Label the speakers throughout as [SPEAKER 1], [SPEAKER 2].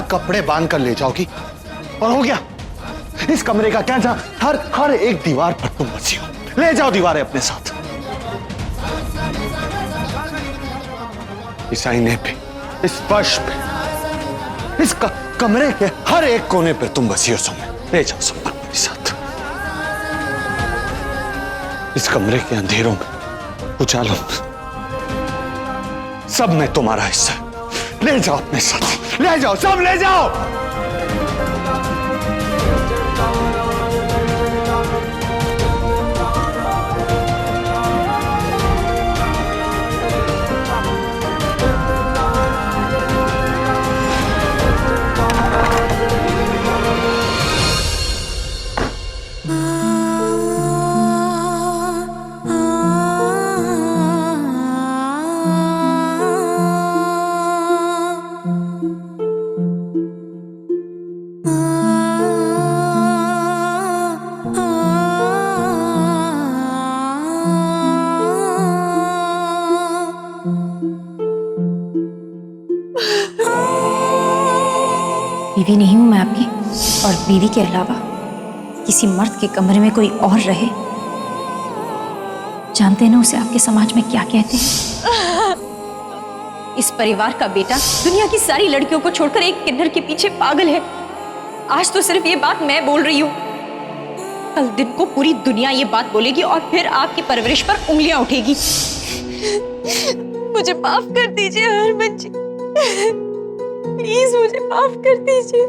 [SPEAKER 1] Sir कपड़े बांध कर ले जाओगी और हो गया। इस कमरे का क्या, जहां हर एक दीवार पर तुम बसी हो। ले जाओ दीवारें अपने साथ। इस आईने पे, इस फर्श पे, इस कमरे के हर एक कोने पे तुम बसी हो सोमे। ले जाओ सब अपने साथ। इस कमरे के अंधेरों में, उजालों में, सब में तुम्हारा हिस्सा है। ले जाओ अपने साथ, ले जाओ, सब ले जाओ।
[SPEAKER 2] बीवी नहीं हूं मैं आपकी, और बीवी के अलावा किसी मर्द के कमरे में कोई और रहे, जानते हैं ना उसे आपके समाज में क्या कहते हैं? इस परिवार का बेटा दुनिया की सारी लड़कियों को छोड़कर एक किन्नर के पीछे पागल है। आज तो सिर्फ ये बात मैं बोल रही हूँ, कल दिन को पूरी दुनिया ये बात बोलेगी और फिर आपकी परवरिश पर उंगलियां उठेगी। मुझे माफ कर दीजिए हरमन जी, प्लीज मुझे माफ कर दीजिए।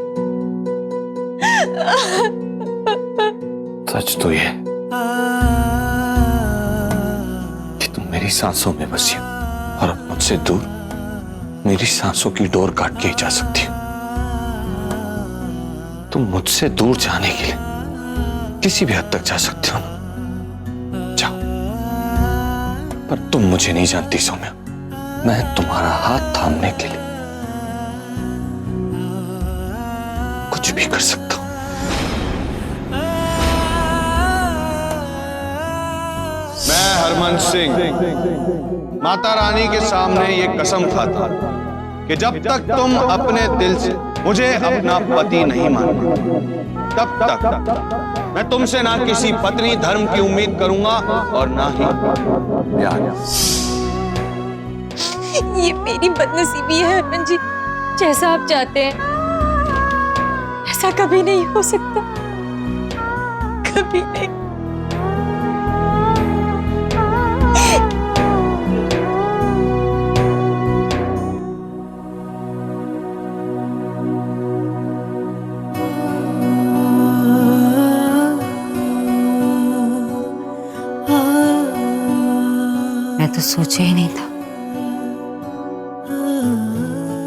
[SPEAKER 1] सच तो ये कि तुम मेरी सांसों में बसी हो और अब मुझसे दूर मेरी सांसों की डोर काट के ही जा सकती हो। तुम मुझसे दूर जाने के लिए किसी भी हद तक जा सकते हो ना, जाओ। पर तुम मुझे नहीं जानती सौम्या, मैं तुम्हारा हाथ थामने के लिए कुछ भी कर सकता हूं। मैं हरमन सिंह माता रानी के सामने ये कसम खाता हूं कि जब तक तुम अपने दिल से मुझे अपना पति नहीं मानोगे, तब तक मैं तुमसे ना किसी पत्नी धर्म की उम्मीद करूंगा और ना ही प्यार।
[SPEAKER 2] ये मेरी बदनसीबी है हरमन जी, जैसा आप चाहते हैं ऐसा कभी नहीं हो सकता, कभी नहीं। मैं तो सोचा ही नहीं था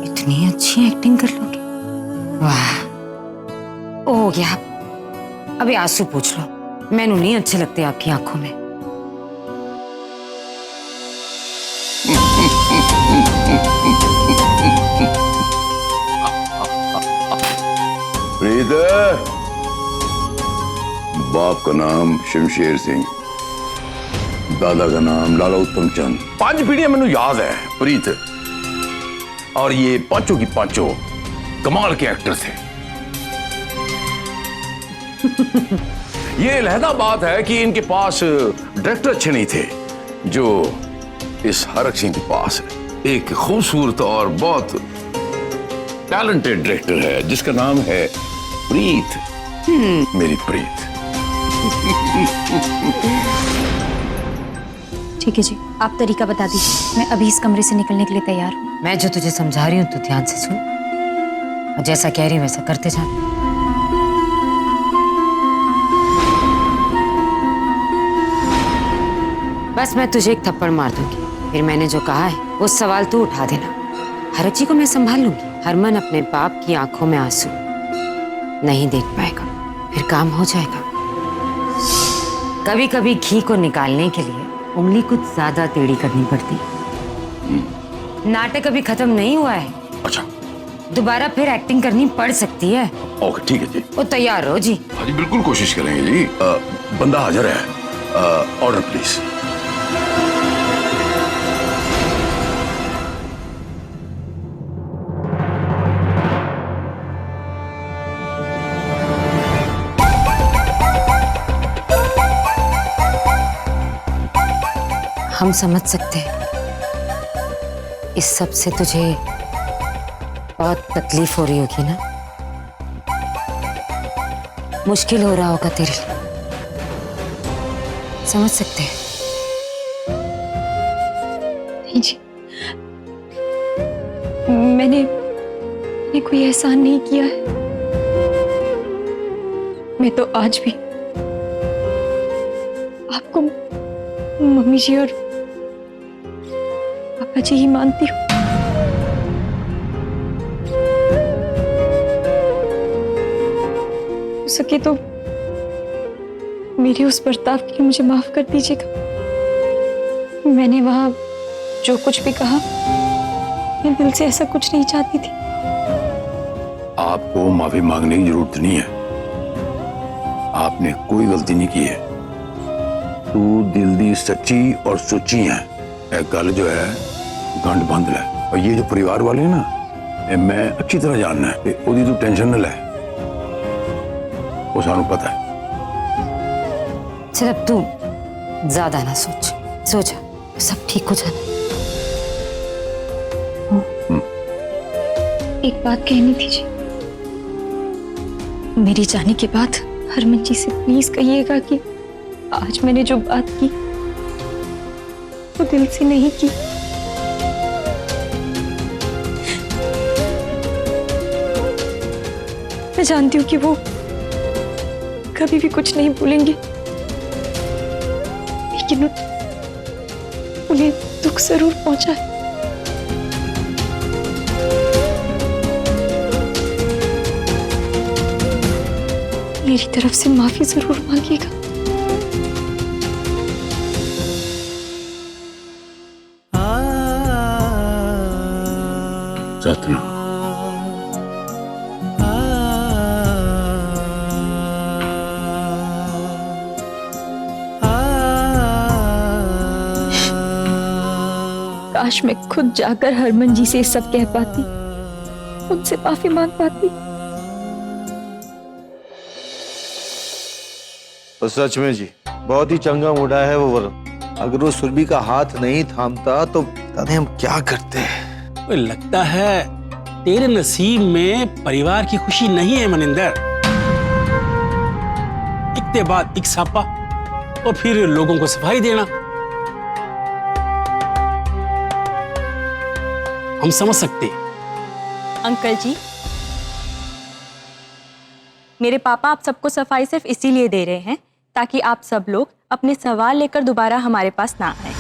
[SPEAKER 2] इतनी अच्छी एक्टिंग कर लोगे। वाह, हो गया। अभी आंसू पूछ लो, मैनू नहीं अच्छे लगते आपकी आंखों में।
[SPEAKER 3] प्रीत, बाप का नाम शमशेर सिंह, दादा का नाम लाला उत्तम चंद। 5 पीढ़ियां मैंने याद है प्रीत, और ये पांचों की पांचों कमाल के एक्टर थे। ये अलहदा बात है कि इनके पास डायरेक्टर अच्छे नहीं थे, जो इस हरक सिंह के पास है। एक खूबसूरत और बहुत टैलेंटेड डायरेक्टर है जिसका नाम है प्रीत। मेरी प्रीत।
[SPEAKER 2] ठीक है जी, आप तरीका बता दीजिए, मैं अभी इस कमरे से निकलने के लिए तैयार हूँ। मैं जो तुझे समझा रही हूँ तो ध्यान से सुन, और जैसा कह रही हूँ वैसा करते जा। बस मैं तुझे एक थप्पड़ मार दूंगी, फिर मैंने जो कहा है वो सवाल तू उठा देना। हरक जी को मैं संभाल लूंगी। हरमन अपने बाप की आंखों में आंसू नहीं देख पाएगा, फिर काम हो जाएगा। कभी कभी घी को निकालने के लिए उंगली कुछ ज्यादा टेढ़ी करनी पड़ती है। नाटक अभी खत्म नहीं हुआ है।
[SPEAKER 3] अच्छा,
[SPEAKER 2] दोबारा फिर एक्टिंग करनी पड़ सकती है।
[SPEAKER 3] ओके, ठीक है जी।
[SPEAKER 2] वो तैयार हो जी।
[SPEAKER 3] हाँ जी, बिल्कुल कोशिश करेंगे जी। बंदा हाजिर है। Order please.
[SPEAKER 4] हम समझ सकते हैं इस सब से तुझे बहुत तकलीफ हो रही होगी ना, मुश्किल हो रहा होगा तेरे लिए, समझ सकते हैं।
[SPEAKER 2] नहीं जी, मैंने कोई एहसान नहीं किया है। मैं तो आज भी आपको मम्मी जी और पापा जी ही मानती हूँ। हो सके तो मेरे उस बर्ताव के लिए मुझे माफ कर दीजिएगा। मैंने वहां जो कुछ भी कहा, मैं दिल से ऐसा कुछ नहीं चाहती थी।
[SPEAKER 3] आपको माफी मांगने की जरूरत नहीं है, आपने कोई गलती नहीं की है। तू दिल दी सच्ची और सुच्ची है, एक गल जो है गंढ बंद है। और ये जो परिवार वाले हैं ना, ये मैं अच्छी तरह जानना है, ओदी तू टेंशन न ले, वो सानू पता है।
[SPEAKER 4] चल अब तू ज्यादा ना सोच, सो जा, सब ठीक हो जाना।
[SPEAKER 2] एक बात कहनी थी जी, मेरी जाने के बाद हरमन जी से प्लीज कहिएगा कि आज मैंने जो बात की वो दिल से नहीं की। मैं जानती हूँ कि वो कभी भी कुछ नहीं भूलेंगे, लेकिन उन्हें दुख जरूर पहुंचा है। मेरी तरफ से माफी जरूर मांगिएगा।
[SPEAKER 3] रत्ना,
[SPEAKER 2] काश मैं खुद जाकर हरमन जी से सब कह पाती, उनसे माफी मांग पाती।
[SPEAKER 5] तो सच में जी बहुत ही चंगा मुंडा है वो वरुण। अगर वो सुरभि का हाथ नहीं थामता तो पता नहीं हम क्या करते।
[SPEAKER 6] मुझे लगता है तेरे नसीब में परिवार की खुशी नहीं है मनिंदर। एक के बाद एक सापा और फिर लोगों को सफाई देना। हम समझ सकते।
[SPEAKER 7] अंकल जी, मेरे पापा आप सबको सफाई सिर्फ इसीलिए दे रहे हैं ताकि आप सब लोग अपने सवाल लेकर दोबारा हमारे पास ना आए।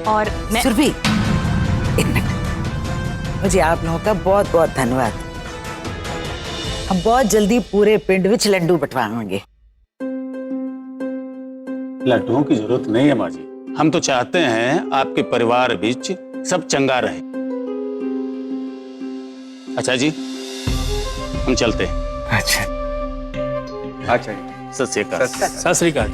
[SPEAKER 7] और मैं
[SPEAKER 8] सुरभि, एक मिनट, मुझे आप लोगों का बहुत बहुत धन्यवाद। हम बहुत जल्दी पूरे पिंड विच लड्डू बंटवाएंगे।
[SPEAKER 6] लड्डुओं की जरूरत नहीं है माँ जी, हम तो चाहते हैं आपके परिवार बीच सब चंगा रहे। अच्छा जी, हम चलते हैं।
[SPEAKER 5] अच्छा अच्छा,
[SPEAKER 6] सत श्री अकाल। सत श्री अकाल।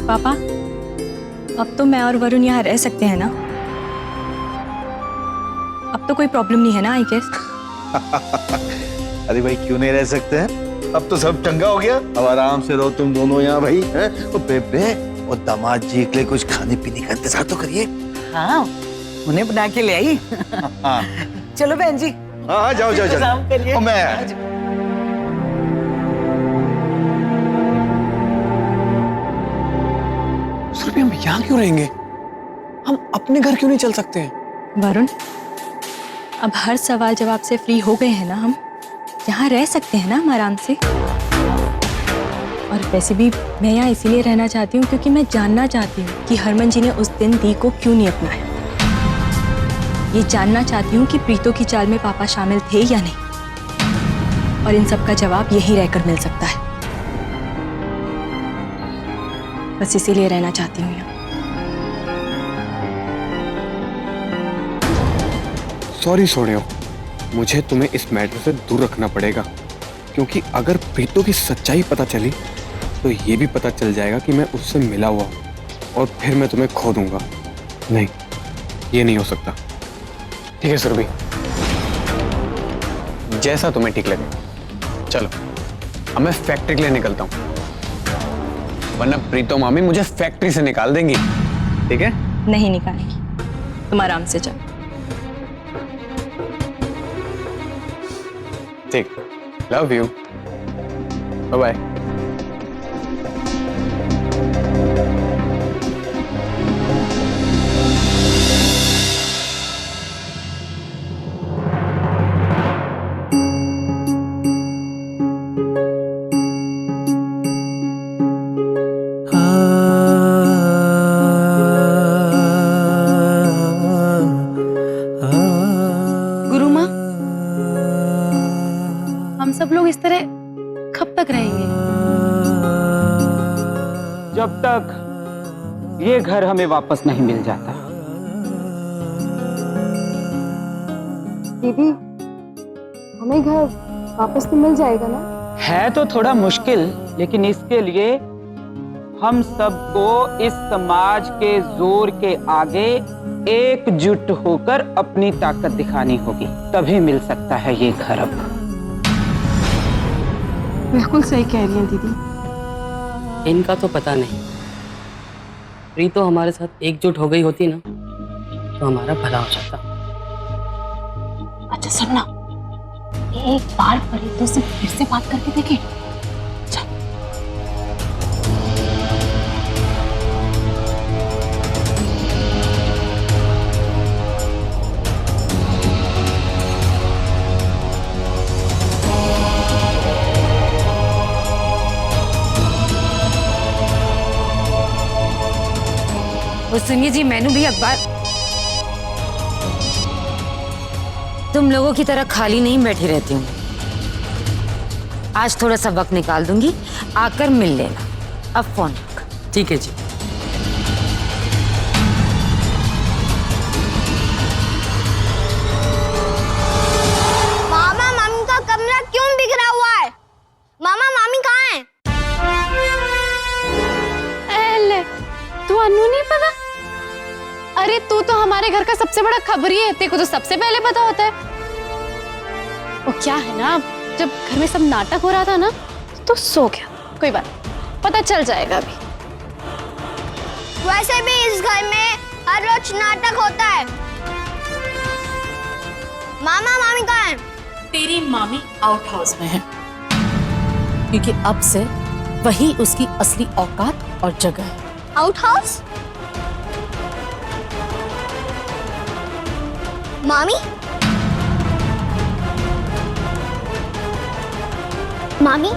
[SPEAKER 7] पापा, अब तो मैं और वरुण यहाँ रह सकते हैं ना? अब तो कोई प्रॉब्लम नहीं है ना, आई गेस।
[SPEAKER 5] अरे भाई क्यों नहीं रह सकते हैं? अब तो सब चंगा हो गया, अब आराम से रहो तुम दोनों यहाँ भाई। हैं? ओ बेबे, और दामाद जी के लिए कुछ खाने पीने का इंतजार तो करिए।
[SPEAKER 8] हाँ, उन्हें बना के ले आई।
[SPEAKER 5] हाँ
[SPEAKER 8] चलो बहन जी।
[SPEAKER 5] हाँ, जाओ जाओ
[SPEAKER 8] इंतजाम करिए।
[SPEAKER 5] जाओ। मैं
[SPEAKER 9] सुरभि, हम यहाँ क्यों रहेंगे? हम अपने घर क्यों नहीं चल सकते हैं?
[SPEAKER 7] वरुण, अब हर सवाल जवाब से फ्री हो गए हैं ना, हम यहाँ रह सकते हैं ना हम आराम से। और वैसे भी मैं यहाँ इसीलिए रहना चाहती हूँ क्योंकि मैं जानना चाहती हूँ कि हरमन जी ने उस दिन दी को क्यों नहीं अपनाया। ये जानना चाहती हूँ कि प्रीतो की चाल में पापा शामिल थे या नहीं, और इन सब का जवाब यही रहकर मिल सकता है। बस इसीलिए रहना चाहती हूँ यहाँ।
[SPEAKER 9] सॉरी सोनियो, मुझे तुम्हें इस मैटर से दूर रखना पड़ेगा, क्योंकि अगर प्रीतो की सच्चाई पता चली तो ये भी पता चल जाएगा कि मैं उससे मिला हुआ हूँ और फिर मैं तुम्हें खो दूंगा। नहीं, ये नहीं हो सकता। ठीक है सुरभि, जैसा तुम्हें ठीक लगे। चलो अब मैं फैक्ट्री के लिए निकलता हूँ, वरना प्रीतो मामी मुझे फैक्ट्री से निकाल देंगी। ठीक है?
[SPEAKER 7] नहीं निकालेगी, तुम आराम से जाओ।
[SPEAKER 9] ठीक, लव यू, बाय बाय।
[SPEAKER 7] गुरु माँ, हम सब लोग इस तरह कब तक रहेंगे?
[SPEAKER 10] जब तक ये घर हमें वापस नहीं मिल जाता।
[SPEAKER 7] दीदी, हमें घर वापस तो मिल जाएगा ना?
[SPEAKER 10] है तो थोड़ा मुश्किल, लेकिन इसके लिए हम सबको इस समाज के जोर के आगे एकजुट होकर अपनी ताकत दिखानी होगी, तभी मिल सकता है ये घर अब।
[SPEAKER 7] बिल्कुल सही कह रही हैं दीदी।
[SPEAKER 11] इनका तो पता नहीं, प्रीतो हमारे साथ एकजुट हो गई होती ना तो हमारा भला हो जाता।
[SPEAKER 2] अच्छा सुनना, एक बार प्रीतो से फिर से बात करके देखें।
[SPEAKER 4] वो सुनिए जी, मैनू भी अखबार तुम लोगों की तरह खाली नहीं बैठी रहती हूँ। आज थोड़ा सा वक्त निकाल दूंगी, आकर मिल लेना। अब फोन रख।
[SPEAKER 11] ठीक है जी।
[SPEAKER 12] मामा मामी का कमरा क्यों बिखरा हुआ है? मामा मामी कहाँ हैं?
[SPEAKER 7] तू अनु नहीं पता? अरे तू तो हमारे घर का सबसे बड़ा खबरी है, तेरे को तो सबसे पहले पता होता है। वो क्या है ना, जब घर में सब नाटक हो रहा था ना तो सो गया। कोई बात, पता चल जाएगा अभी।
[SPEAKER 12] वैसे भी इस घर में हर रोज नाटक होता है। मामा मामी कहाँ हैं?
[SPEAKER 13] तेरी मामी आउट हाउस में है, क्योंकि अब से वही उसकी असली औकात और जगह है।
[SPEAKER 12] Out house? मामी? मामी,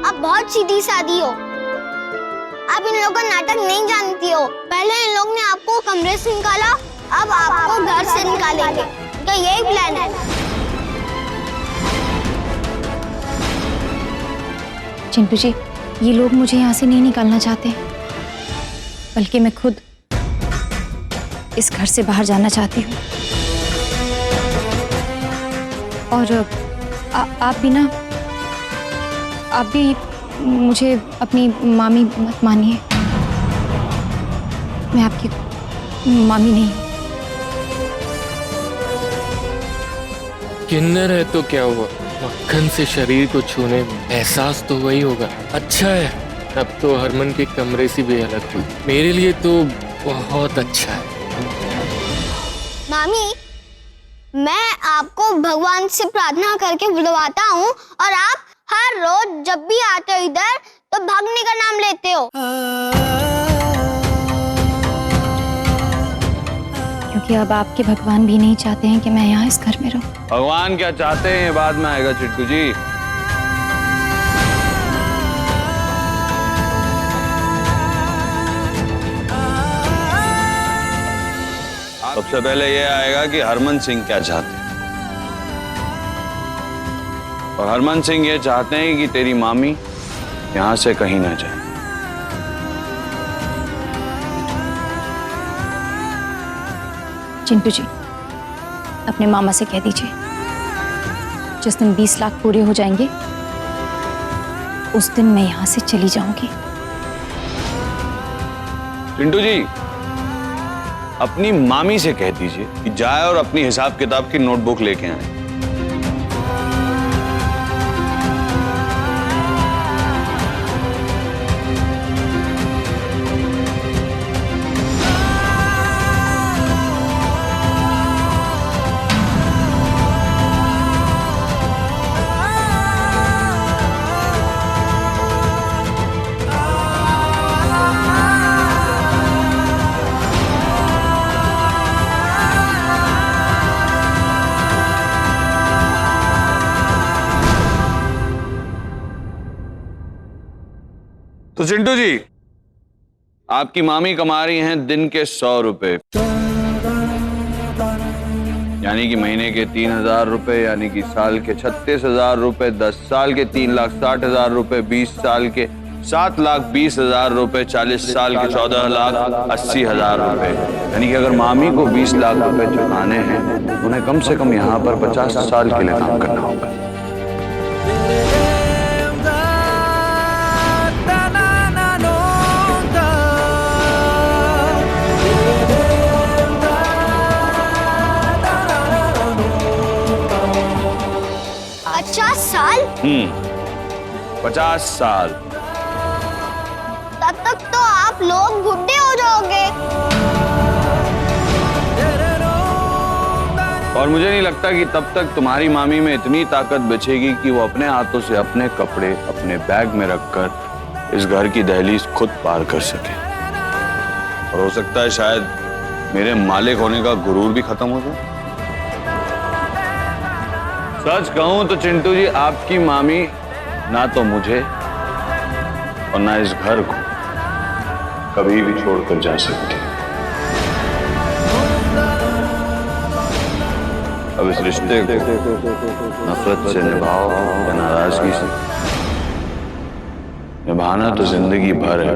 [SPEAKER 12] आप बहुत सीधी सादी हो। आप इन लोगों का नाटक नहीं जानती हो। पहले इन लोग ने आपको कमरे से निकाला, अब आपको घर से निकालेंगे। तो यही प्लान है।
[SPEAKER 2] चिंटू जी, ये लोग मुझे यहाँ से नहीं निकालना चाहते, बल्कि मैं खुद इस घर से बाहर जाना चाहती हूँ। और आप भी ना, आप भी मुझे अपनी मामी मत मानिए। मैं आपकी मामी नहीं हूँ।
[SPEAKER 14] किन्नर है तो क्या हुआ, मक्खन से शरीर को छूने में एहसास तो वही होगा। अच्छा है, अब तो हरमन के कमरे से भी अलग हुई, मेरे लिए तो बहुत अच्छा है।
[SPEAKER 12] मामी, मैं आपको भगवान से प्रार्थना करके बुलवाता हूँ और आप हर रोज जब भी आते हो इधर तो भागने का नाम लेते हो।
[SPEAKER 2] क्योंकि अब आपके भगवान भी नहीं चाहते हैं कि मैं यहाँ इस घर में रहूं।
[SPEAKER 1] भगवान क्या चाहते हैं ये बाद में आएगा चिट्टू जी। सबसे पहले ये आएगा कि हरमन सिंह क्या चाहते हैं। और हरमन सिंह ये चाहते हैं कि तेरी मामी यहां से कहीं ना जाए।
[SPEAKER 2] चिंटू जी, अपने मामा से कह दीजिए, जिस दिन 20 लाख पूरे हो जाएंगे उस दिन मैं यहाँ से चली जाऊंगी।
[SPEAKER 1] चिंटू जी, अपनी मामी से कह दीजिए कि जाए और अपनी हिसाब किताब की नोटबुक लेके आए। तो चिंटू जी, आपकी मामी कमा रही हैं दिन के 100 रुपए, यानी कि महीने के 3,000 रुपए, यानी कि साल के 36,000 रुपए, 10 साल के 3,60,000 रुपए, 20 साल के 7,20,000 रुपए, 40 साल के 14,80,000 रुपए। यानी कि अगर मामी को 20 लाख रुपए चुकाने हैं, उन्हें कम से कम यहाँ पर 50 साल के लिए काम करना होगा।
[SPEAKER 12] साल?
[SPEAKER 1] 50 साल।
[SPEAKER 12] तब तक तो आप लोग बुढ़े हो जाओगे।
[SPEAKER 1] और मुझे नहीं लगता कि तब तक तुम्हारी मामी में इतनी ताकत बचेगी कि वो अपने हाथों से अपने कपड़े अपने बैग में रखकर इस घर की दहलीज खुद पार कर सके। और हो सकता है शायद मेरे मालिक होने का गुरूर भी खत्म हो जाए। सच कहूं तो चिंटू जी, आपकी मामी ना तो मुझे और ना इस घर को कभी भी छोड़कर जा सकती। अब इस रिश्ते को नफरत से निभाओ या नाराजगी से, निभाना तो जिंदगी भर है।